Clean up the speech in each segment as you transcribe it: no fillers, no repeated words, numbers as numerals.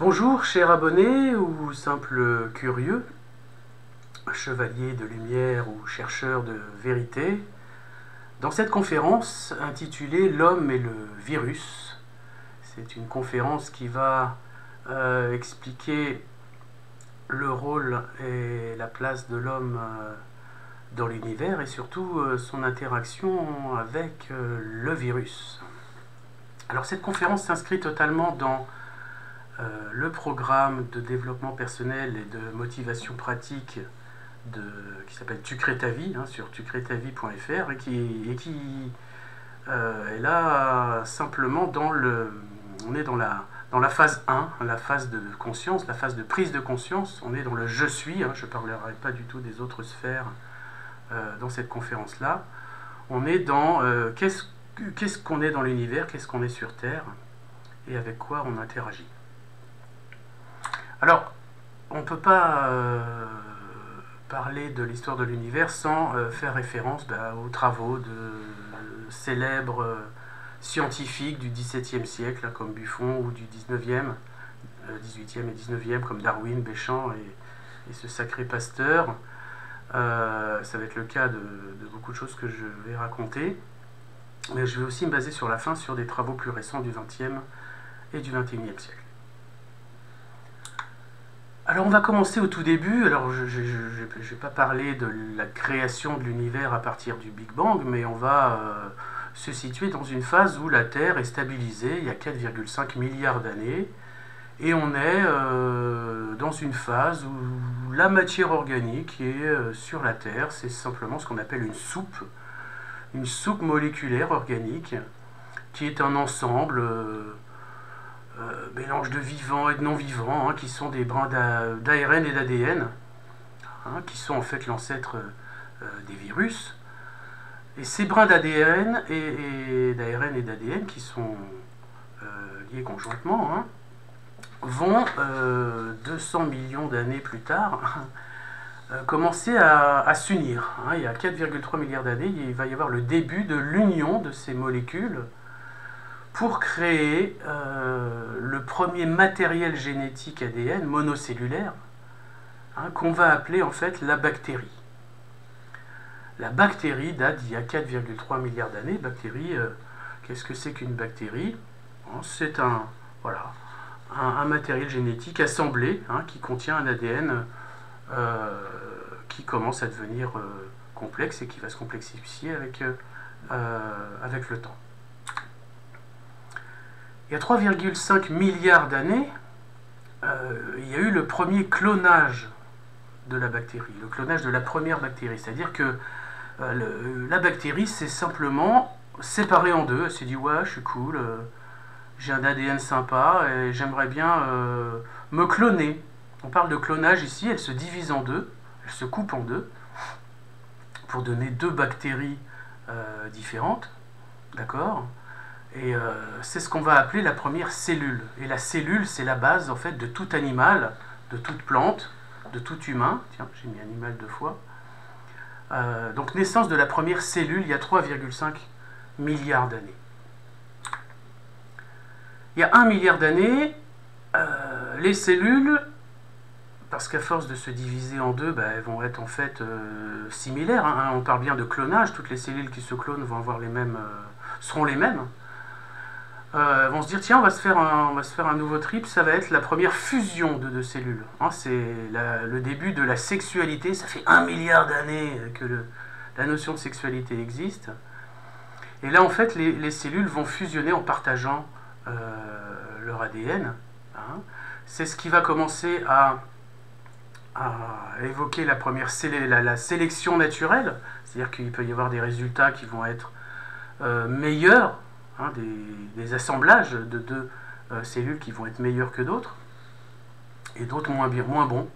Bonjour, cher abonné ou simple curieux, chevalier de lumière ou chercheur de vérité. Dans cette conférence intitulée L'homme et le virus, c'est une conférence qui va expliquer le rôle et la place de l'homme dans l'univers et surtout son interaction avec le virus. Alors cette conférence s'inscrit totalement dans le programme de développement personnel et de motivation pratique qui s'appelle Tu crées ta vie, sur tucrétavie.fr et qui est là simplement on est dans la phase 1, la phase de conscience, la phase de prise de conscience. On est dans le je suis, je ne parlerai pas du tout des autres sphères dans cette conférence-là. On est dans qu'est-ce qu'on est dans l'univers, qu'est-ce qu'on est sur Terre et avec quoi on interagit. Alors, on ne peut pas parler de l'histoire de l'univers sans faire référence aux travaux de célèbres scientifiques du XVIIe siècle, comme Buffon, ou du XIXe, XVIIIe et XIXe, comme Darwin, Béchamp et ce sacré Pasteur. Ça va être le cas de beaucoup de choses que je vais raconter. Mais je vais aussi me baser sur la fin sur des travaux plus récents du XXe et du XXIe siècle. Alors on va commencer au tout début. Alors je ne vais pas parler de la création de l'univers à partir du Big Bang, mais on va se situer dans une phase où la Terre est stabilisée il y a 4,5 milliards d'années, et on est dans une phase où la matière organique est sur la Terre, c'est simplement ce qu'on appelle une soupe moléculaire organique, qui est un ensemble mélange de vivants et de non-vivants, qui sont des brins d'ARN et d'ADN, qui sont en fait l'ancêtre des virus. Et ces brins d'ADN et d'ARN et d'ADN qui sont liés conjointement vont 200 millions d'années plus tard commencer à s'unir. Il y a 4,3 milliards d'années, il va y avoir le début de l'union de ces molécules pour créer le premier matériel génétique ADN monocellulaire, qu'on va appeler en fait la bactérie. La bactérie date d'il y a 4,3 milliards d'années. Bactérie, qu'est-ce que c'est qu'une bactérie? C'est un matériel génétique assemblé qui contient un ADN qui commence à devenir complexe et qui va se complexifier avec le temps. Il y a 3,5 milliards d'années, il y a eu le premier clonage de la bactérie, le clonage de la première bactérie. C'est-à-dire que la bactérie s'est simplement séparée en deux. Elle s'est dit, ouais, je suis cool, j'ai un ADN sympa et j'aimerais bien me cloner. On parle de clonage ici, elle se divise en deux, elle se coupe en deux, pour donner deux bactéries différentes, d'accord ? Et c'est ce qu'on va appeler la première cellule. Et la cellule, c'est la base en fait de tout animal, de toute plante, de tout humain. Tiens, j'ai mis animal 2 fois. Donc naissance de la première cellule il y a 3,5 milliards d'années. Il y a 1 milliard d'années, les cellules, parce qu'à force de se diviser en deux, elles vont être en fait similaires. On parle bien de clonage, toutes les cellules qui se clonent vont avoir seront les mêmes. Vont se dire, tiens, on va se faire un nouveau trip, ça va être la première fusion de deux cellules. C'est le début de la sexualité, ça fait 1 milliard d'années que la notion de sexualité existe. Et là, en fait, les cellules vont fusionner en partageant leur ADN. C'est ce qui va commencer à évoquer la sélection naturelle, c'est-à-dire qu'il peut y avoir des résultats qui vont être meilleurs, des assemblages de deux cellules qui vont être meilleurs que d'autres, et d'autres moins bons.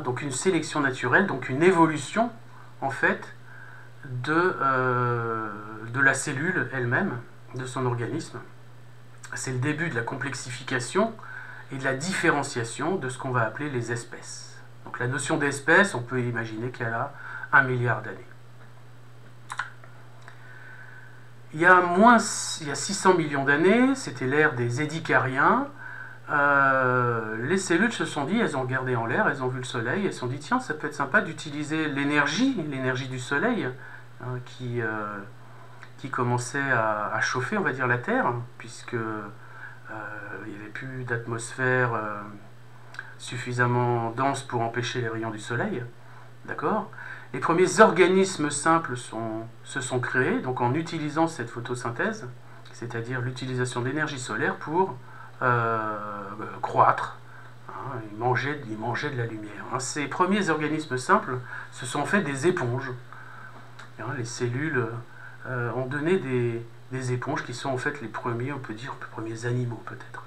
Donc une sélection naturelle, donc une évolution en fait de la cellule elle-même, de son organisme. C'est le début de la complexification et de la différenciation de ce qu'on va appeler les espèces. Donc la notion d'espèce, on peut imaginer qu'elle a 1 milliard d'années. Il y a 600 millions d'années, c'était l'ère des édicariens, les cellules se sont dit, elles ont regardé en l'air, elles ont vu le soleil, elles se sont dit tiens, ça peut être sympa d'utiliser l'énergie du soleil hein, qui commençait à chauffer, on va dire, la Terre, puisque il n'y avait plus d'atmosphère suffisamment dense pour empêcher les rayons du soleil. D'accord ? Les premiers organismes simples se sont créés, donc en utilisant cette photosynthèse, c'est-à-dire l'utilisation d'énergie solaire pour croître. Hein, ils mangeaient de la lumière. Hein. Ces premiers organismes simples se sont fait des éponges. Hein, les cellules ont donné des éponges qui sont en fait les premiers, on peut dire, les premiers animaux peut-être.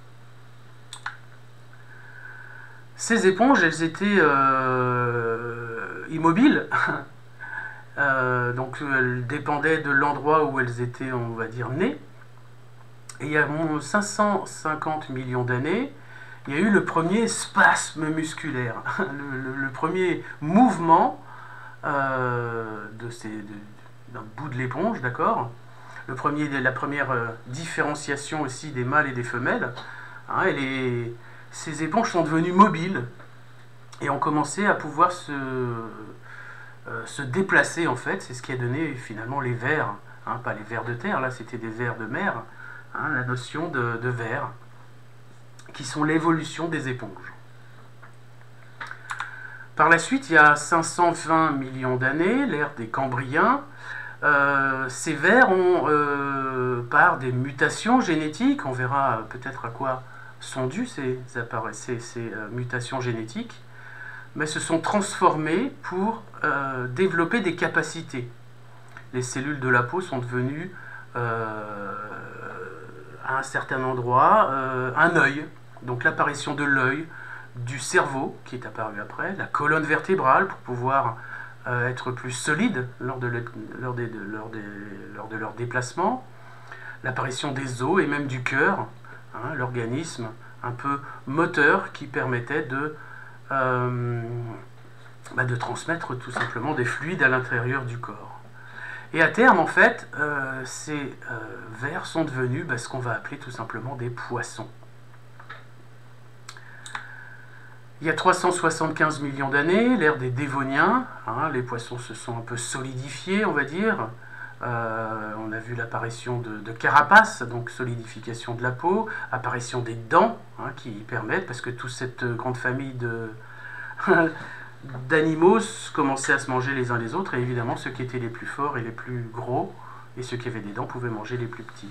Ces éponges, elles étaient immobiles, donc elles dépendaient de l'endroit où elles étaient, on va dire, nées. Et il y a 550 millions d'années, il y a eu le premier spasme musculaire, le premier mouvement d'un bout de l'éponge, d'accord ? La première différenciation aussi des mâles et des femelles. Hein, ces éponges sont devenues mobiles et ont commencé à pouvoir se déplacer en fait. C'est ce qui a donné finalement les vers, hein, pas les vers de terre, là c'était des vers de mer, hein, la notion de vers, qui sont l'évolution des éponges. Par la suite, il y a 520 millions d'années, l'ère des Cambriens. Ces vers ont, par des mutations génétiques, on verra peut-être à quoi sont dues ces mutations génétiques, mais se sont transformés pour développer des capacités. Les cellules de la peau sont devenues, à un certain endroit, un œil. Donc l'apparition de l'œil, du cerveau, qui est apparu après, la colonne vertébrale pour pouvoir être plus solide lors de leur déplacement, l'apparition des os et même du cœur, hein, l'organisme un peu moteur qui permettait de transmettre tout simplement des fluides à l'intérieur du corps. Et à terme, en fait, ces vers sont devenus ce qu'on va appeler tout simplement des poissons. Il y a 375 millions d'années, l'ère des Dévoniens, hein, les poissons se sont un peu solidifiés, on va dire. On a vu l'apparition de carapaces, donc solidification de la peau, apparition des dents, hein, qui permettent, parce que toute cette grande famille d'animaux commençaient à se manger les uns les autres, et évidemment ceux qui étaient les plus forts et les plus gros, et ceux qui avaient des dents pouvaient manger les plus petits.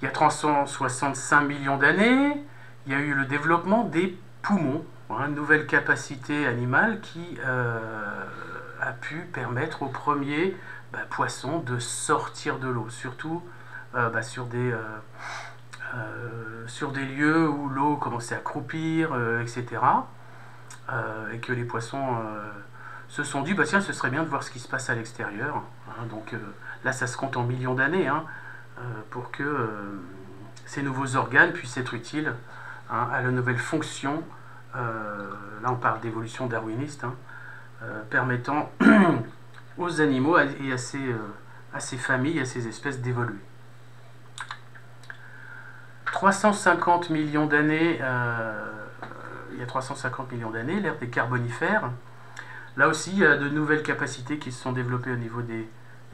Il y a 365 millions d'années, il y a eu le développement des poumons, hein, une nouvelle capacité animale qui a pu permettre aux premiers poissons de sortir de l'eau, surtout sur des lieux où l'eau commençait à croupir, etc. Et que les poissons se sont dit, tiens, ce serait bien de voir ce qui se passe à l'extérieur. Hein, donc là, ça se compte en millions d'années, hein, pour que ces nouveaux organes puissent être utiles, hein, à la nouvelle fonction. Là, on parle d'évolution darwiniste, hein, permettant aux animaux et à ces familles, à ces espèces d'évoluer. 350 millions d'années, il y a 350 millions d'années, l'ère des Carbonifères. Là aussi, il y a de nouvelles capacités qui se sont développées au niveau des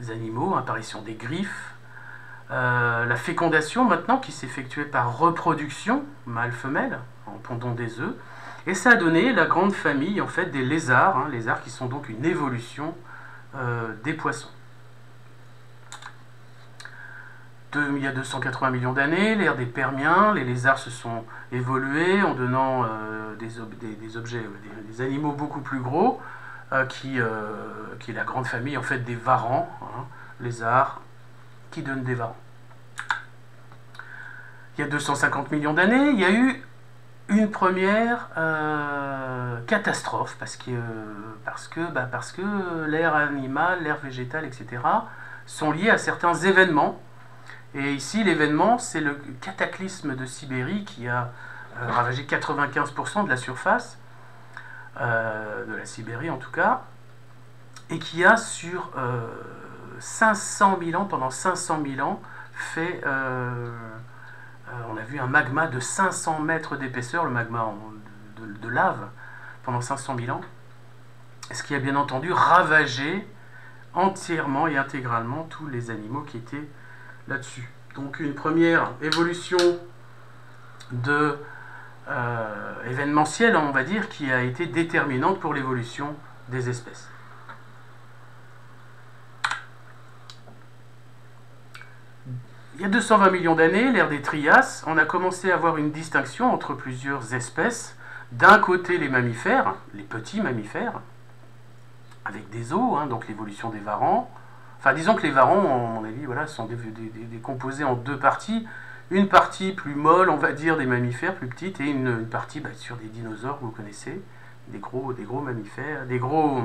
animaux, apparition des griffes, la fécondation maintenant qui s'effectuait par reproduction mâle-femelle, en pondant des œufs, et ça a donné la grande famille en fait des lézards, hein, lézards qui sont donc une évolution des poissons. Il y a 280 millions d'années, l'ère des Permiens, les lézards se sont évolués en donnant des animaux beaucoup plus gros, qui est la grande famille en fait des varans, hein, lézards qui donnent des varans. Il y a 250 millions d'années, il y a eu une première catastrophe parce que l'ère animale, l'ère végétale, etc. sont liées à certains événements. Et ici, l'événement, c'est le cataclysme de Sibérie qui a ravagé 95% de la surface, de la Sibérie en tout cas, et qui a sur 500 000 ans, pendant 500 000 ans, fait... on a vu un magma de 500 mètres d'épaisseur, le magma de lave, pendant 500 000 ans, ce qui a bien entendu ravagé entièrement et intégralement tous les animaux qui étaient là-dessus. Donc une première évolution de événementielle, on va dire, qui a été déterminante pour l'évolution des espèces. Il y a 220 millions d'années, l'ère des Trias, on a commencé à avoir une distinction entre plusieurs espèces. D'un côté, les mammifères, les petits mammifères, avec des os, hein, donc l'évolution des varans. Enfin, disons que les varans, à mon avis, voilà, sont décomposés en deux parties. Une partie plus molle, on va dire, des mammifères, plus petites, et une partie sur des dinosaures, vous connaissez, des gros mammifères, des gros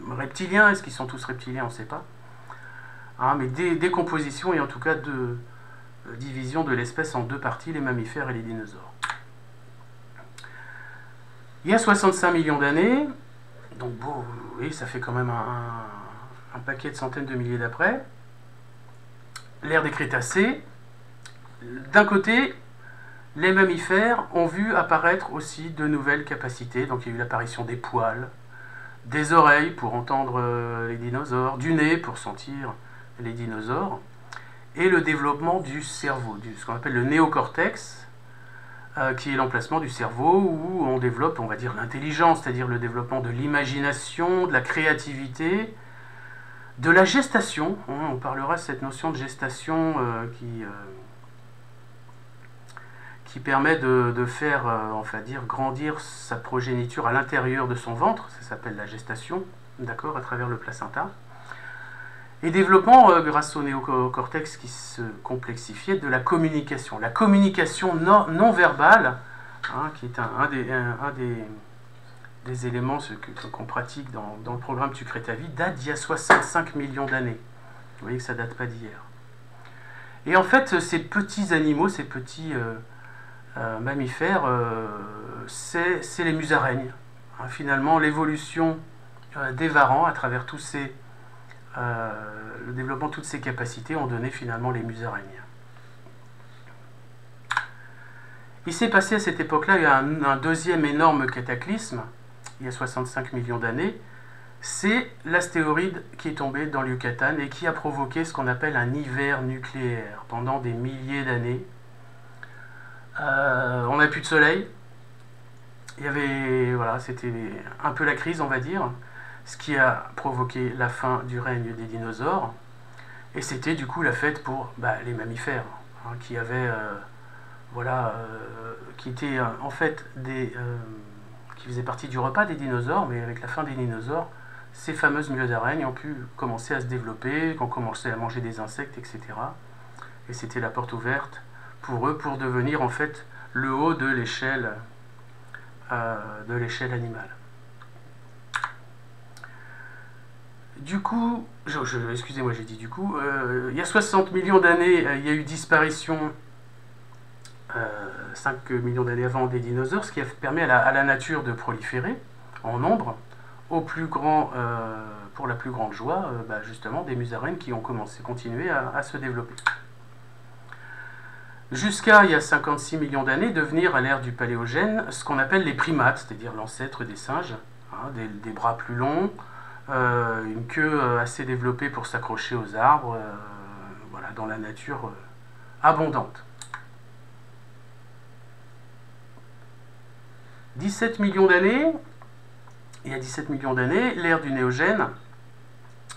reptiliens. Est-ce qu'ils sont tous reptiliens? On ne sait pas. Hein, mais décomposition et en tout cas de division de l'espèce en deux parties, les mammifères et les dinosaures. Il y a 65 millions d'années, donc bon, oui, ça fait quand même un paquet de centaines de milliers d'après, l'ère des Crétacés. D'un côté, les mammifères ont vu apparaître aussi de nouvelles capacités, donc il y a eu l'apparition des poils, des oreilles pour entendre les dinosaures, du nez pour sentir les dinosaures, et le développement du cerveau, ce qu'on appelle le néocortex, qui est l'emplacement du cerveau où on développe, on va dire, l'intelligence, c'est-à-dire le développement de l'imagination, de la créativité, de la gestation. On parlera de cette notion de gestation qui permet de faire, on va dire, grandir sa progéniture à l'intérieur de son ventre, ça s'appelle la gestation, d'accord, à travers le placenta. Et développement, grâce au néocortex qui se complexifiait, de la communication non verbale, hein, qui est un des éléments qu'on pratique dans le programme Tu crées ta vie, date d'il y a 65 millions d'années. Vous voyez que ça date pas d'hier. Et en fait, ces petits animaux, ces petits mammifères, c'est les musaraignes. Hein, finalement, l'évolution des varans à travers tous ces le développement de toutes ces capacités ont donné finalement les musaraignes. Il s'est passé à cette époque-là un deuxième énorme cataclysme, il y a 65 millions d'années, c'est l'astéroïde qui est tombé dans le Yucatan et qui a provoqué ce qu'on appelle un hiver nucléaire pendant des milliers d'années. On n'a plus de soleil, voilà, c'était un peu la crise, on va dire, ce qui a provoqué la fin du règne des dinosaures, et c'était du coup la fête pour les mammifères, hein, qui avaient, qui étaient en fait qui faisaient partie du repas des dinosaures, mais avec la fin des dinosaures, ces fameuses musaraignes ont pu commencer à se développer, ont commencé à manger des insectes, etc. Et c'était la porte ouverte pour eux pour devenir en fait le haut de l'échelle animale. Du coup, excusez-moi, j'ai dit du coup, il y a 60 millions d'années, il y a eu disparition, 5 millions d'années avant des dinosaures, ce qui a permis à la nature de proliférer en nombre, pour la plus grande joie, justement, des musaraignes qui ont continué à se développer. Jusqu'à, il y a 56 millions d'années, devenir à l'ère du Paléogène ce qu'on appelle les primates, c'est-à-dire l'ancêtre des singes, hein, des bras plus longs, une queue assez développée pour s'accrocher aux arbres, voilà, dans la nature abondante. 17 millions d'années, il y a 17 millions d'années, l'ère du Néogène,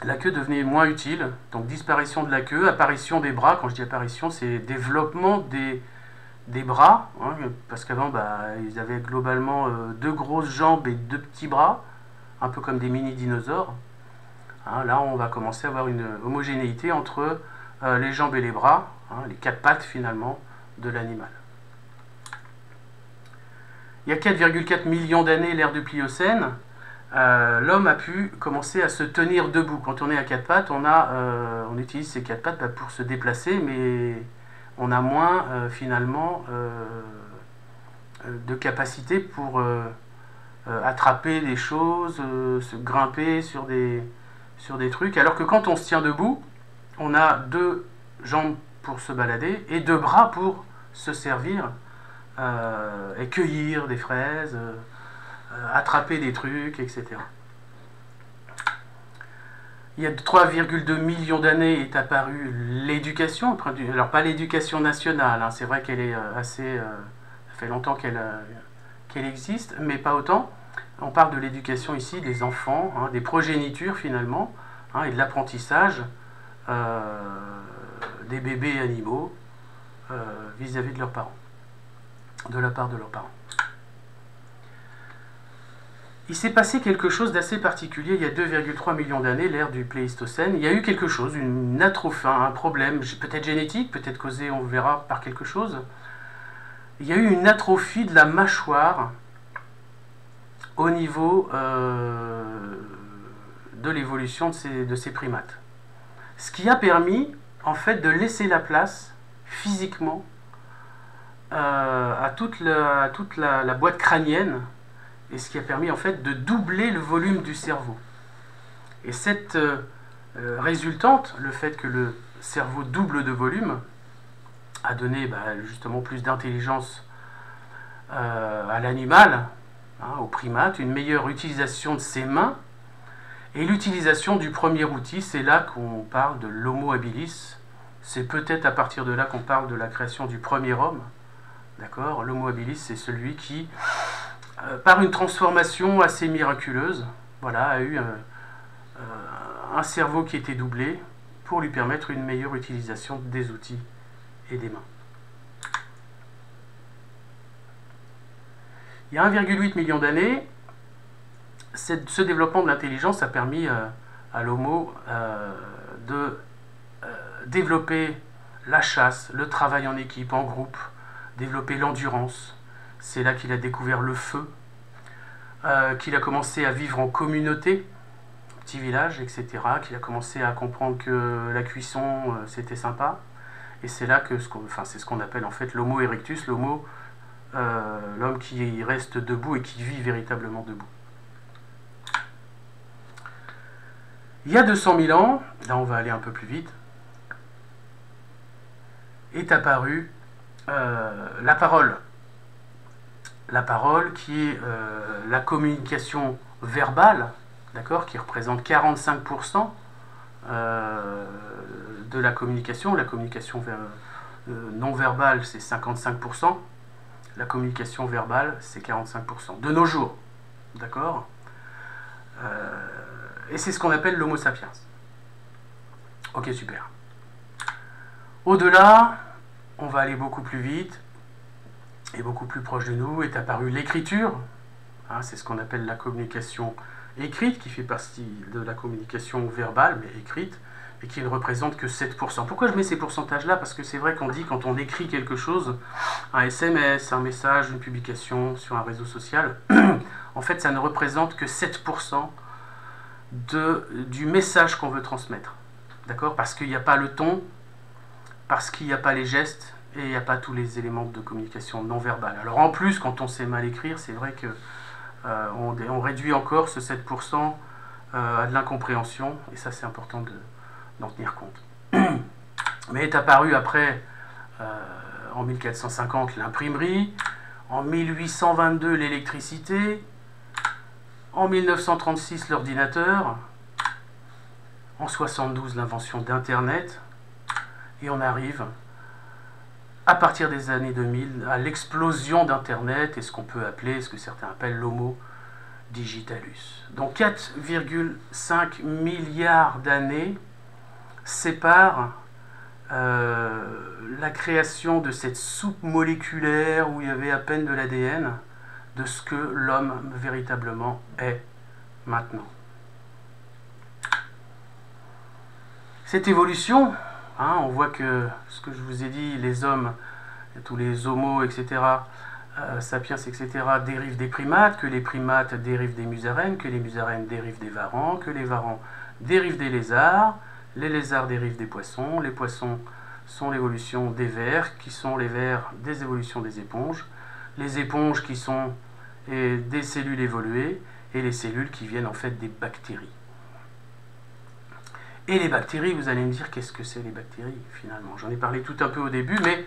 la queue devenait moins utile, donc disparition de la queue, apparition des bras. Quand je dis apparition, c'est développement des bras, hein, parce qu'avant, ils avaient globalement 2 grosses jambes et 2 petits bras, un peu comme des mini-dinosaures. Hein, là, on va commencer à avoir une homogénéité entre les jambes et les bras, hein, les 4 pattes finalement de l'animal. Il y a 4,4 millions d'années, l'ère du Pliocène, l'homme a pu commencer à se tenir debout. Quand on est à 4 pattes, on utilise ces 4 pattes pour se déplacer, mais on a moins finalement de capacité pour attraper des choses, se grimper sur des trucs, alors que quand on se tient debout, on a 2 jambes pour se balader et 2 bras pour se servir et cueillir des fraises, attraper des trucs, etc. Il y a 3,2 millions d'années est apparue l'éducation, alors pas l'éducation nationale, hein, c'est vrai qu'elle est assez... ça fait longtemps qu'elle existe, mais pas autant. On parle de l'éducation ici des enfants, hein, des progénitures finalement, hein, et de l'apprentissage des bébés animaux vis-à-vis de leurs parents, de la part de leurs parents. Il s'est passé quelque chose d'assez particulier il y a 2,3 millions d'années, l'ère du Pléistocène. Il y a eu quelque chose, une atrophie, un problème, peut-être génétique, peut-être causé, on verra, par quelque chose. Il y a eu une atrophie de la mâchoire au niveau de l'évolution de ces primates. Ce qui a permis, en fait, de laisser la place, physiquement, à toute la boîte crânienne, et ce qui a permis en fait de doubler le volume du cerveau. Et cette résultante, le fait que le cerveau double de volume, a donné justement plus d'intelligence à l'animal, hein, au primate, une meilleure utilisation de ses mains, et l'utilisation du premier outil, c'est là qu'on parle de l'Homo habilis. C'est peut-être à partir de là qu'on parle de la création du premier homme. D'accord ? L'Homo habilis, c'est celui qui, par une transformation assez miraculeuse, voilà, a eu un cerveau qui était doublé pour lui permettre une meilleure utilisation des outils et des mains. Il y a 1,8 million d'années, ce développement de l'intelligence a permis à l'Homo de développer la chasse, le travail en équipe, en groupe, développer l'endurance. C'est là qu'il a découvert le feu, qu'il a commencé à vivre en communauté, petit village, etc., qu'il a commencé à comprendre que la cuisson, c'était sympa. Et c'est là que c'est ce qu'on appelle en fait l'Homo erectus, l'homme qui reste debout et qui vit véritablement debout. Il y a 200 000 ans, là on va aller un peu plus vite, est apparue la parole. La parole qui est la communication verbale, d'accord, qui représente 45% de la communication. La communication non verbale, c'est 55%. La communication verbale, c'est 45%. De nos jours, d'accord. Et c'est ce qu'on appelle l'Homo sapiens. Ok, super. Au-delà, on va aller beaucoup plus vite et beaucoup plus proche de nous, est apparue l'écriture. Hein, c'est ce qu'on appelle la communication écrite, qui fait partie de la communication verbale, mais écrite, et qui ne représente que 7%. Pourquoi je mets ces pourcentages-là? Parce que c'est vrai qu'on dit, quand on écrit quelque chose, un SMS, un message, une publication sur un réseau social, en fait, ça ne représente que 7% du message qu'on veut transmettre. D'accord? Parce qu'il n'y a pas le ton, parce qu'il n'y a pas les gestes, et il n'y a pas tous les éléments de communication non verbale. Alors en plus, quand on sait mal écrire, c'est vrai que on réduit encore ce 7% à de l'incompréhension, et ça c'est important d'en tenir compte. Mais est apparu après, en 1450, l'imprimerie, en 1822 l'électricité, en 1936 l'ordinateur, en 1972 l'invention d'Internet, et on arrive à partir des années 2000 à l'explosion d'Internet et ce qu'on peut appeler, ce que certains appellent l'Homo digitalus. Donc 4,5 milliards d'années séparent la création de cette soupe moléculaire où il y avait à peine de l'ADN de ce que l'homme véritablement est maintenant. Cette évolution, hein, on voit que ce que je vous ai dit, les hommes, tous les homos, etc., sapiens, etc., dérivent des primates, que les primates dérivent des musaraignes, que les musaraignes dérivent des varans, que les varans dérivent des lézards, les lézards dérivent des poissons, les poissons sont l'évolution des vers, qui sont les vers des évolutions des éponges, les éponges qui sont des cellules évoluées, et les cellules qui viennent en fait des bactéries. Et les bactéries, vous allez me dire, qu'est-ce que c'est les bactéries finalement? J'en ai parlé tout un peu au début, mais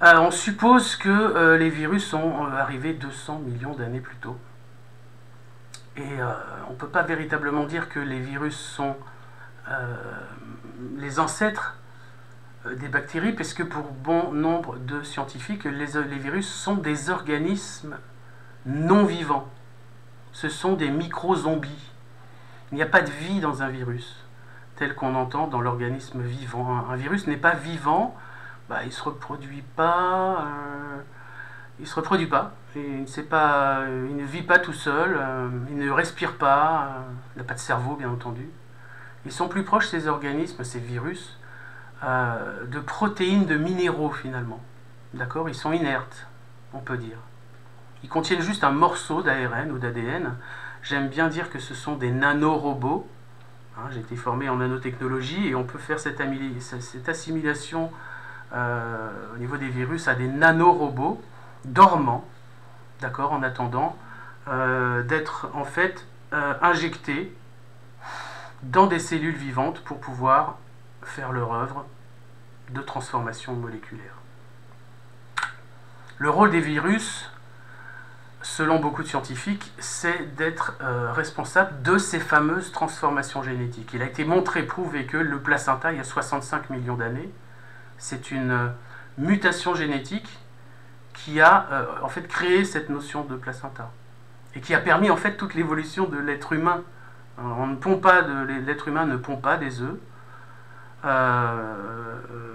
On suppose que les virus sont arrivés 200 millions d'années plus tôt. Et on ne peut pas véritablement dire que les virus sont les ancêtres des bactéries, parce que pour bon nombre de scientifiques, les virus sont des organismes non vivants. Ce sont des micro-zombies. Il n'y a pas de vie dans un virus, tel qu'on entend dans l'organisme vivant. Un virus n'est pas vivant, il ne se reproduit pas, il ne vit pas tout seul, il ne respire pas, il n'a pas de cerveau bien entendu. Ils sont plus proches, ces organismes, ces virus, de protéines, de minéraux finalement. D'accord? Ils sont inertes, on peut dire. Ils contiennent juste un morceau d'ARN ou d'ADN. J'aime bien dire que ce sont des nanorobots. J'ai été formé en nanotechnologie et on peut faire cette assimilation au niveau des virus à des nanorobots dormants, d'accord, en attendant d'être en fait injectés dans des cellules vivantes pour pouvoir faire leur œuvre de transformation moléculaire. Le rôle des virus, selon beaucoup de scientifiques, c'est d'être responsable de ces fameuses transformations génétiques. Il a été montré, prouvé que le placenta, il y a 65 millions d'années, c'est une mutation génétique qui a en fait créé cette notion de placenta et qui a permis en fait toute l'évolution de l'être humain. L'être humain ne pond pas des œufs,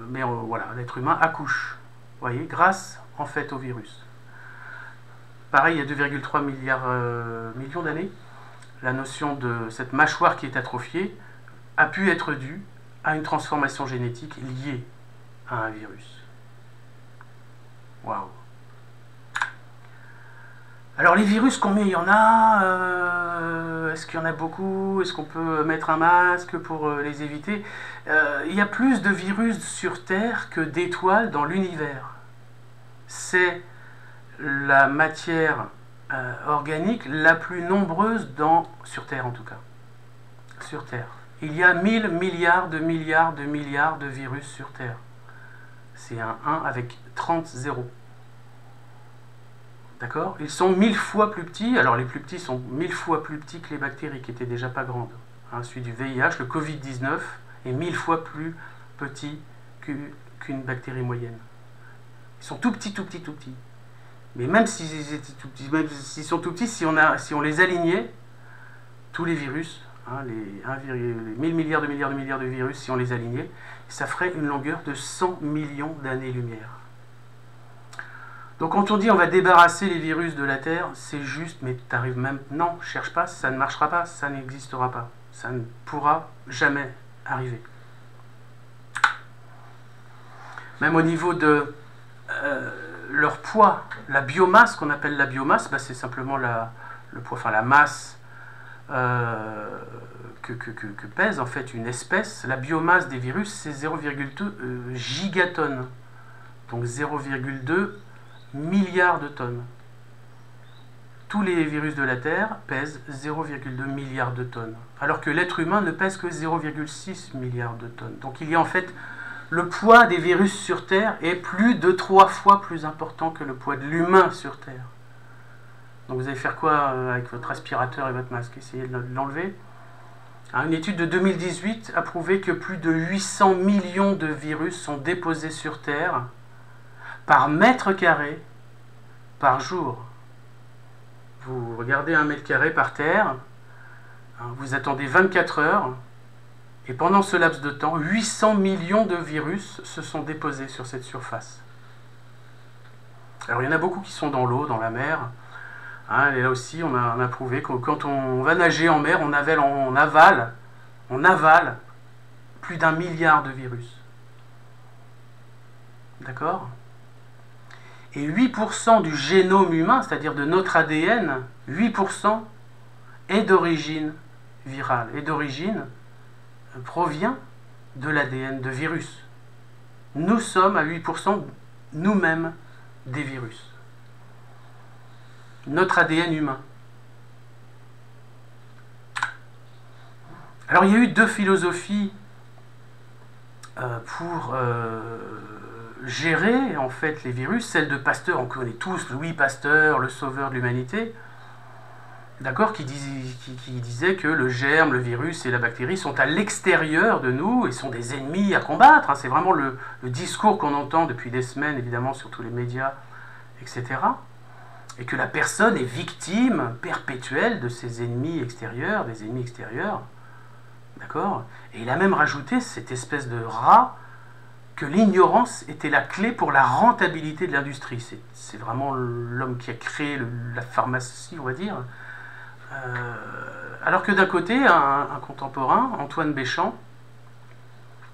mais voilà, l'être humain accouche, vous voyez, grâce en fait au virus. Pareil, il y a 2,3 millions d'années, la notion de cette mâchoire qui est atrophiée a pu être due à une transformation génétique liée à un virus. Waouh! Alors les virus, combien il y en a? Est-ce qu'il y en a beaucoup? Est-ce qu'on peut mettre un masque pour les éviter? Il y a plus de virus sur Terre que d'étoiles dans l'univers. C'est la matière organique la plus nombreuse sur Terre en tout cas. Sur Terre. Il y a 1000 milliards de milliards de milliards de virus sur Terre. C'est un 1 avec 30 zéros. D'accord? Ils sont 1000 fois plus petits. Alors les plus petits sont 1000 fois plus petits que les bactéries qui étaient déjà pas grandes. Celui du VIH, le Covid-19, est 1000 fois plus petit qu'une bactérie moyenne. Ils sont tout petits, tout petits, tout petits. Mais même s'ils étaient tout petits, même s'ils sont tout petits, si on les alignait, tous les virus, les 1000 milliards de milliards de milliards de virus, si on les alignait, ça ferait une longueur de 100 millions d'années-lumière. Donc quand on dit on va débarrasser les virus de la Terre, c'est juste, mais t'arrives même... Non, cherche pas, ça ne marchera pas, ça n'existera pas. Ça ne pourra jamais arriver. Même au niveau de leur poids, la biomasse, qu'on appelle la biomasse, c'est simplement le poids, la masse que pèse en fait une espèce. La biomasse des virus, c'est 0,2 gigatonnes. Donc 0,2 milliards de tonnes. Tous les virus de la Terre pèsent 0,2 milliards de tonnes, alors que l'être humain ne pèse que 0,6 milliards de tonnes. Donc il y a en fait le poids des virus sur Terre est plus de 3 fois plus important que le poids de l'humain sur Terre. Donc vous allez faire quoi avec votre aspirateur et votre masque? Essayez de l'enlever. Une étude de 2018 a prouvé que plus de 800 millions de virus sont déposés sur Terre par mètre carré par jour. Vous regardez 1 mètre carré par terre, vous attendez 24 heures, et pendant ce laps de temps, 800 millions de virus se sont déposés sur cette surface. Alors il y en a beaucoup qui sont dans l'eau, dans la mer, et là aussi on a prouvé que quand on va nager en mer, on avale plus d'1 milliard de virus. D'accord ? Et 8% du génome humain, c'est-à-dire de notre ADN, 8% est d'origine virale. Et d'origine provient de l'ADN de virus. Nous sommes à 8% nous-mêmes des virus. Notre ADN humain. Alors il y a eu deux philosophies pour gérer en fait les virus, celle de Pasteur, on connaît tous Louis Pasteur, le sauveur de l'humanité, d'accord, qui disait que le germe, le virus et la bactérie sont à l'extérieur de nous et sont des ennemis à combattre. Hein. C'est vraiment le discours qu'on entend depuis des semaines, évidemment, sur tous les médias, etc. Et que la personne est victime perpétuelle de ces ennemis extérieurs, des ennemis extérieurs. D'accord? Et il a même rajouté cette espèce de rat que l'ignorance était la clé pour la rentabilité de l'industrie. C'est vraiment l'homme qui a créé la pharmacie, on va dire. Alors que d'un côté, un contemporain, Antoine Béchamp,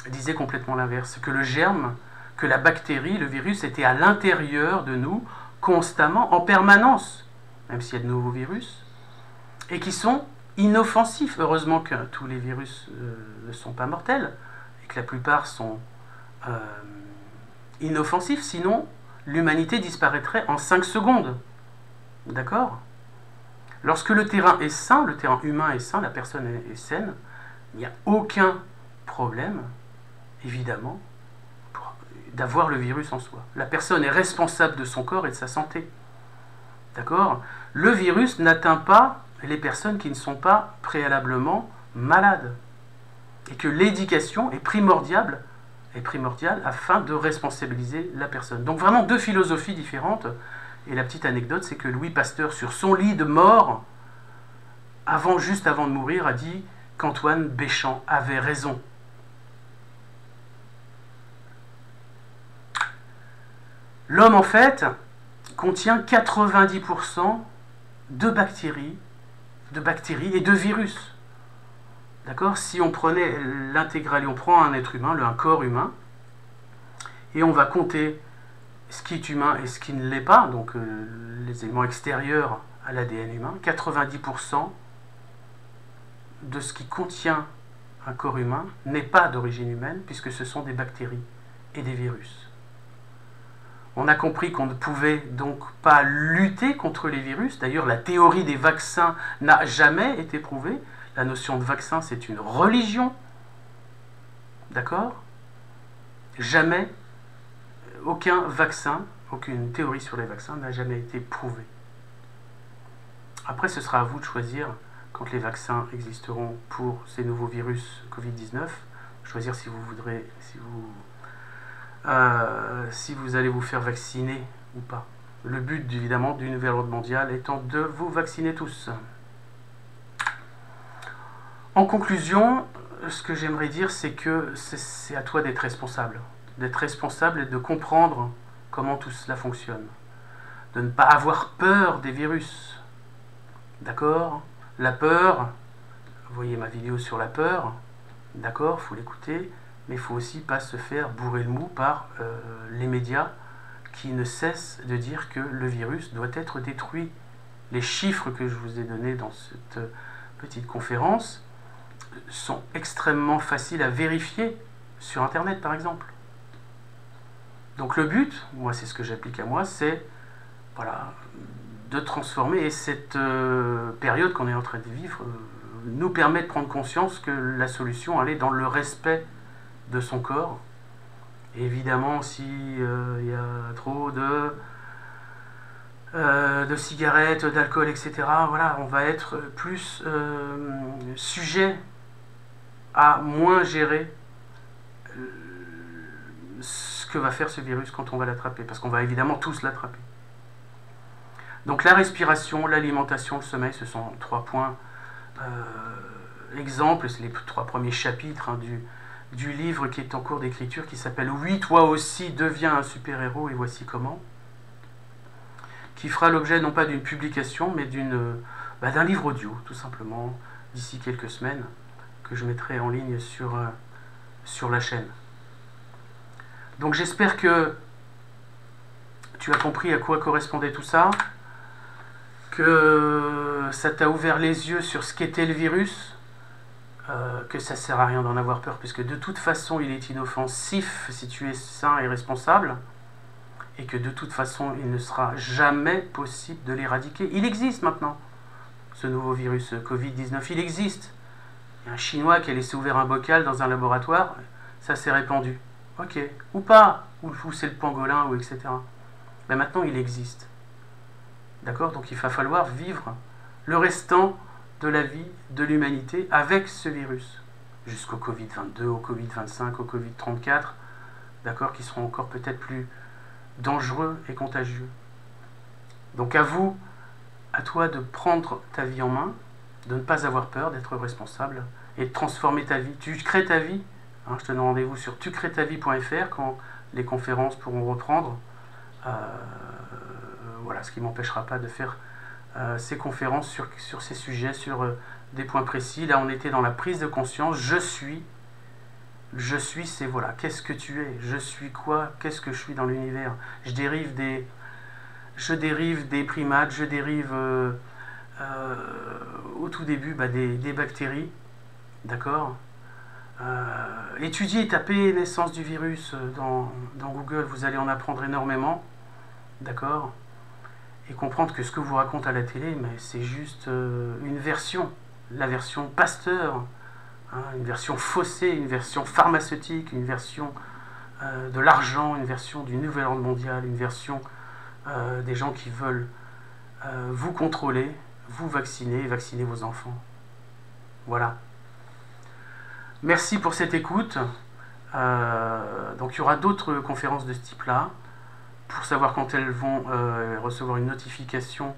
disait complètement l'inverse, que le germe, que la bactérie, le virus, était à l'intérieur de nous, constamment, en permanence, même s'il y a de nouveaux virus, et qui sont inoffensifs. Heureusement que tous les virus ne sont pas mortels, et que la plupart sont inoffensifs, sinon l'humanité disparaîtrait en 5 secondes. D'accord? Lorsque le terrain est sain, le terrain humain est sain, la personne est saine, il n'y a aucun problème, évidemment, d'avoir le virus en soi. La personne est responsable de son corps et de sa santé. D'accord? Le virus n'atteint pas les personnes qui ne sont pas préalablement malades. Et que l'éducation est primordiale afin de responsabiliser la personne. Donc vraiment deux philosophies différentes. Et la petite anecdote, c'est que Louis Pasteur, sur son lit de mort, juste avant de mourir, a dit qu'Antoine Béchamp avait raison. L'homme, en fait, contient 90% de bactéries et de virus. D'accord? Si on prenait l'intégralité, on prend un être humain, un corps humain, et on va compter ce qui est humain et ce qui ne l'est pas, donc les éléments extérieurs à l'ADN humain, 90% de ce qui contient un corps humain n'est pas d'origine humaine, puisque ce sont des bactéries et des virus. On a compris qu'on ne pouvait donc pas lutter contre les virus. D'ailleurs, la théorie des vaccins n'a jamais été prouvée. La notion de vaccin, c'est une religion. D'accord? Jamais, aucun vaccin, aucune théorie sur les vaccins n'a jamais été prouvée. Après, ce sera à vous de choisir, quand les vaccins existeront pour ces nouveaux virus Covid-19, choisir si vous voudrez, si vous allez vous faire vacciner ou pas. Le but, évidemment, du nouvel ordre mondial étant de vous vacciner tous. En conclusion, ce que j'aimerais dire, c'est que c'est à toi d'être responsable. D'être responsable et de comprendre comment tout cela fonctionne. De ne pas avoir peur des virus. D'accord? La peur, vous voyez ma vidéo sur la peur, d'accord, il faut l'écouter, mais il ne faut aussi pas se faire bourrer le mou par les médias qui ne cessent de dire que le virus doit être détruit. Les chiffres que je vous ai donnés dans cette petite conférence sont extrêmement faciles à vérifier sur Internet, par exemple. Donc le but, moi c'est ce que j'applique à moi, c'est voilà, de transformer, et cette période qu'on est en train de vivre nous permet de prendre conscience que la solution, elle est dans le respect de son corps. Et évidemment, s'il y a trop de cigarettes, d'alcool, etc., voilà, on va être plus sujet à moins gérer ce que va faire ce virus quand on va l'attraper, parce qu'on va évidemment tous l'attraper. Donc la respiration, l'alimentation, le sommeil, ce sont 3 points exemples, c'est les 3 premiers chapitres hein, du livre qui est en cours d'écriture, qui s'appelle « Oui, toi aussi, deviens un super-héros et voici comment », qui fera l'objet non pas d'une publication, mais d'un livre audio, tout simplement, d'ici quelques semaines, que je mettrai en ligne sur la chaîne. Donc j'espère que tu as compris à quoi correspondait tout ça, que ça t'a ouvert les yeux sur ce qu'était le virus, que ça ne sert à rien d'en avoir peur, puisque de toute façon il est inoffensif si tu es sain et responsable, et que de toute façon il ne sera jamais possible de l'éradiquer. Il existe maintenant, ce nouveau virus Covid-19, il existe. Il y a un Chinois qui a laissé ouvert un bocal dans un laboratoire, ça s'est répandu. Ok. Ou pas. Ou c'est le pangolin, ou etc. Mais maintenant, il existe. D'accord? Donc il va falloir vivre le restant de la vie de l'humanité avec ce virus. Jusqu'au Covid-22, au Covid-25, au Covid-34, d'accord, qui seront encore peut-être plus dangereux et contagieux. Donc à vous, à toi de prendre ta vie en main, de ne pas avoir peur, d'être responsable et de transformer ta vie. Tu crées ta vie, hein, je te donne rendez-vous sur tucrétavie.fr quand les conférences pourront reprendre. Voilà, ce qui ne m'empêchera pas de faire ces conférences sur ces sujets, sur des points précis. Là, on était dans la prise de conscience. Je suis, c'est voilà, qu'est-ce que tu es? Je suis quoi? Qu'est-ce que je suis dans l'univers? Je dérive des primates, je dérive au tout début des bactéries, d'accord? Étudiez, tapez naissance du virus dans Google, vous allez en apprendre énormément, d'accord? Et comprendre que ce que vous raconte à la télé, mais c'est juste une version, la version Pasteur, hein, une version faussée, une version pharmaceutique, une version de l'argent, une version du nouvel ordre mondial, une version des gens qui veulent vous contrôler, vous vacciner et vacciner vos enfants. Voilà. Merci pour cette écoute. Donc il y aura d'autres conférences de ce type-là. Pour savoir quand elles vont recevoir une notification,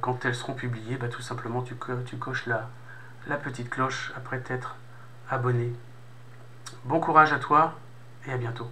quand elles seront publiées, bah, tout simplement tu coches la petite cloche après t'être abonné. Bon courage à toi et à bientôt.